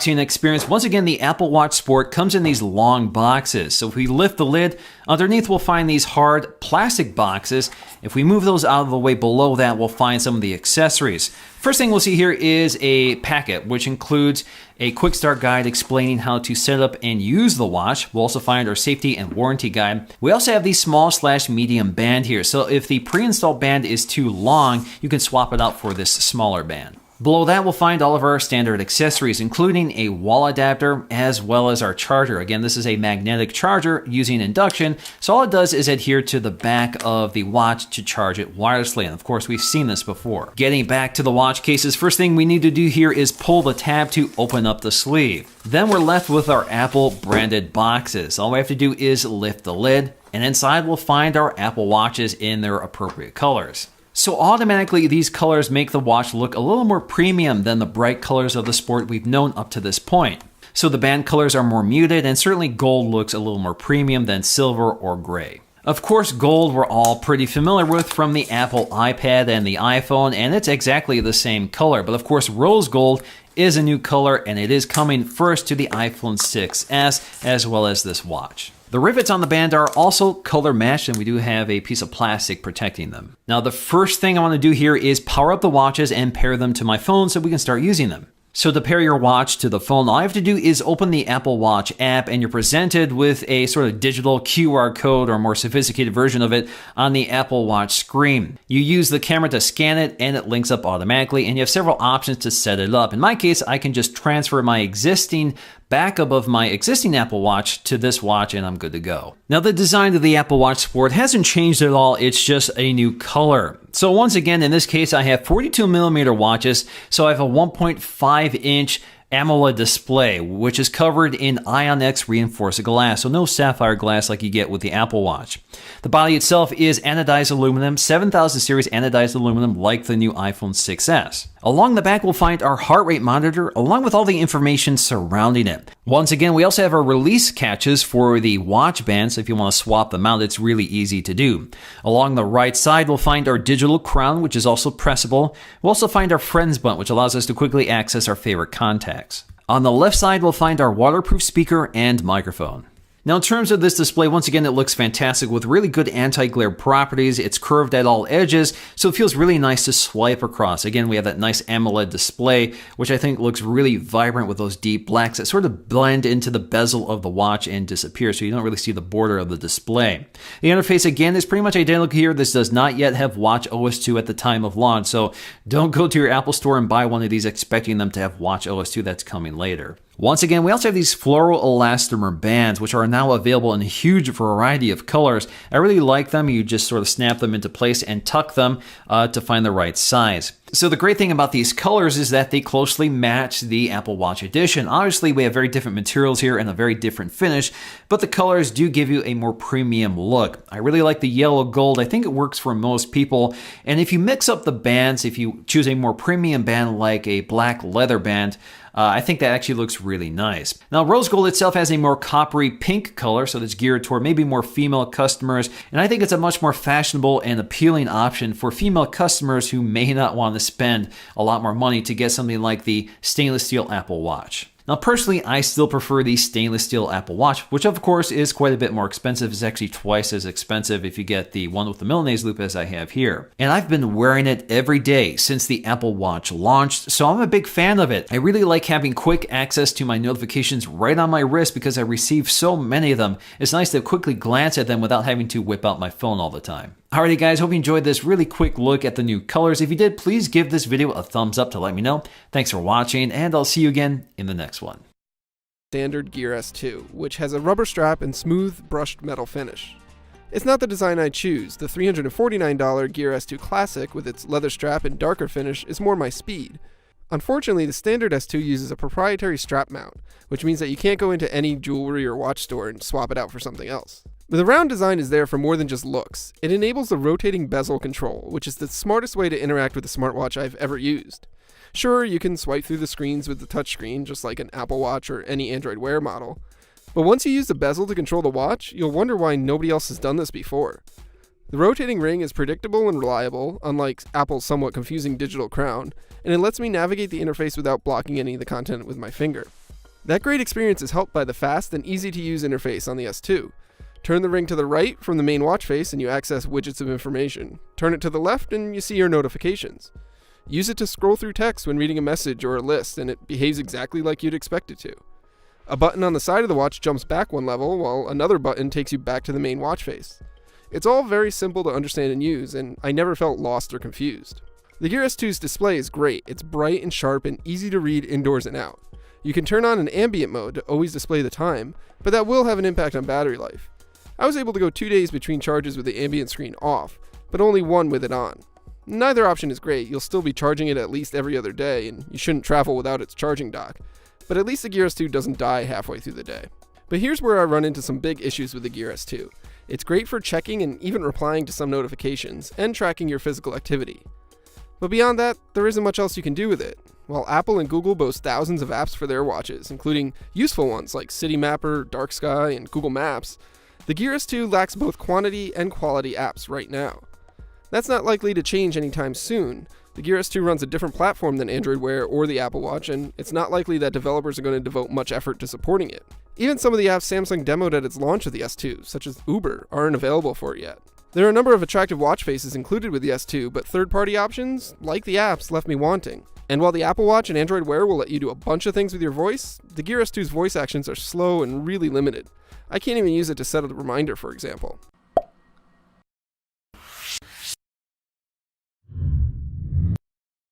Experience. Once again, the Apple Watch Sport comes in these long boxes. So if we lift the lid, underneath we'll find these hard plastic boxes. If we move those out of the way below that, we'll find some of the accessories. First thing we'll see here is a packet, which includes a quick start guide explaining how to set up and use the watch. We'll also find our safety and warranty guide. We also have the small/medium band here. So if the pre-installed band is too long, you can swap it out for this smaller band. Below that, we'll find all of our standard accessories, including a wall adapter as well as our charger. Again, this is a magnetic charger using induction, so all it does is adhere to the back of the watch to charge it wirelessly. And of course, we've seen this before. Getting back to the watch cases, first thing we need to do here is pull the tab to open up the sleeve. Then we're left with our Apple branded boxes. All we have to do is lift the lid, and inside we'll find our Apple Watches in their appropriate colors. So automatically, these colors make the watch look a little more premium than the bright colors of the Sport we've known up to this point. So the band colors are more muted, and certainly gold looks a little more premium than silver or gray. Of course, gold we're all pretty familiar with from the Apple iPad and the iPhone, and it's exactly the same color. But of course, rose gold is a new color, and it is coming first to the iPhone 6s as well as this watch. The rivets on the band are also color matched, and we do have a piece of plastic protecting them. Now, the first thing I want to do here is power up the watches and pair them to my phone so we can start using them. So to pair your watch to the phone, all you have to do is open the Apple Watch app, and you're presented with a sort of digital QR code or more sophisticated version of it on the Apple Watch screen. You use the camera to scan it, and it links up automatically, and you have several options to set it up. In my case, I can just transfer my existing backup of my existing Apple Watch to this watch, and I'm good to go. Now, the design of the Apple Watch Sport hasn't changed at all. It's just a new color. So once again, in this case, I have 42mm watches. So I have a 1.5-inch AMOLED display, which is covered in ION-X reinforced glass, so no sapphire glass like you get with the Apple Watch. The body itself is anodized aluminum, 7000 series anodized aluminum like the new iPhone 6s. Along the back, we'll find our heart rate monitor, along with all the information surrounding it. Once again, we also have our release catches for the watch band, so if you want to swap them out, it's really easy to do. Along the right side, we'll find our digital crown, which is also pressable. We'll also find our friends button, which allows us to quickly access our favorite contacts. On the left side, we'll find our waterproof speaker and microphone. Now, in terms of this display, once again, it looks fantastic with really good anti-glare properties. It's curved at all edges, so it feels really nice to swipe across. Again, we have that nice AMOLED display, which I think looks really vibrant with those deep blacks that sort of blend into the bezel of the watch and disappear, so you don't really see the border of the display. The interface, again, is pretty much identical here. This does not yet have Watch OS 2 at the time of launch, so don't go to your Apple Store and buy one of these expecting them to have Watch OS 2. That's coming later. Once again, we also have these floral elastomer bands, which are now available in a huge variety of colors. I really like them. You just sort of snap them into place and tuck them to find the right size. So the great thing about these colors is that they closely match the Apple Watch Edition. Obviously, we have very different materials here and a very different finish, but the colors do give you a more premium look. I really like the yellow gold. I think it works for most people. And if you mix up the bands, if you choose a more premium band like a black leather band, I think that actually looks really nice. Now, rose gold itself has a more coppery pink color, so that's geared toward maybe more female customers, and I think it's a much more fashionable and appealing option for female customers who may not want to spend a lot more money to get something like the stainless steel Apple Watch. Now, personally, I still prefer the stainless steel Apple Watch, which of course is quite a bit more expensive. It's actually twice as expensive if you get the one with the Milanese loop as I have here. And I've been wearing it every day since the Apple Watch launched, so I'm a big fan of it. I really like having quick access to my notifications right on my wrist because I receive so many of them. It's nice to quickly glance at them without having to whip out my phone all the time. Alrighty guys, hope you enjoyed this really quick look at the new colors. If you did, please give this video a thumbs up to let me know. Thanks for watching, and I'll see you again in the next one. Standard Gear S2, which has a rubber strap and smooth brushed metal finish. It's not the design I choose. The $349 Gear S2 Classic with its leather strap and darker finish is more my speed. Unfortunately, the standard S2 uses a proprietary strap mount, which means that you can't go into any jewelry or watch store and swap it out for something else. But the round design is there for more than just looks. It enables the rotating bezel control, which is the smartest way to interact with a smartwatch I've ever used. Sure, you can swipe through the screens with the touchscreen, just like an Apple Watch or any Android Wear model. But once you use the bezel to control the watch, you'll wonder why nobody else has done this before. The rotating ring is predictable and reliable, unlike Apple's somewhat confusing digital crown, and it lets me navigate the interface without blocking any of the content with my finger. That great experience is helped by the fast and easy-to-use interface on the S2. Turn the ring to the right from the main watch face and you access widgets of information. Turn it to the left and you see your notifications. Use it to scroll through text when reading a message or a list, and it behaves exactly like you'd expect it to. A button on the side of the watch jumps back one level, while another button takes you back to the main watch face. It's all very simple to understand and use, and I never felt lost or confused. The Gear S2's display is great. It's bright and sharp and easy to read indoors and out. You can turn on an ambient mode to always display the time, but that will have an impact on battery life. I was able to go 2 days between charges with the ambient screen off, but only one with it on. Neither option is great. You'll still be charging it at least every other day, and you shouldn't travel without its charging dock. But at least the Gear S2 doesn't die halfway through the day. But here's where I run into some big issues with the Gear S2. It's great for checking and even replying to some notifications, and tracking your physical activity. But beyond that, there isn't much else you can do with it. While Apple and Google boast thousands of apps for their watches, including useful ones like City Mapper, Dark Sky, and Google Maps, the Gear S2 lacks both quantity and quality apps right now. That's not likely to change anytime soon. The Gear S2 runs a different platform than Android Wear or the Apple Watch, and it's not likely that developers are going to devote much effort to supporting it. Even some of the apps Samsung demoed at its launch of the S2, such as Uber, aren't available for it yet. There are a number of attractive watch faces included with the S2, but third-party options, like the apps, left me wanting. And while the Apple Watch and Android Wear will let you do a bunch of things with your voice, the Gear S2's voice actions are slow and really limited. I can't even use it to set a reminder, for example.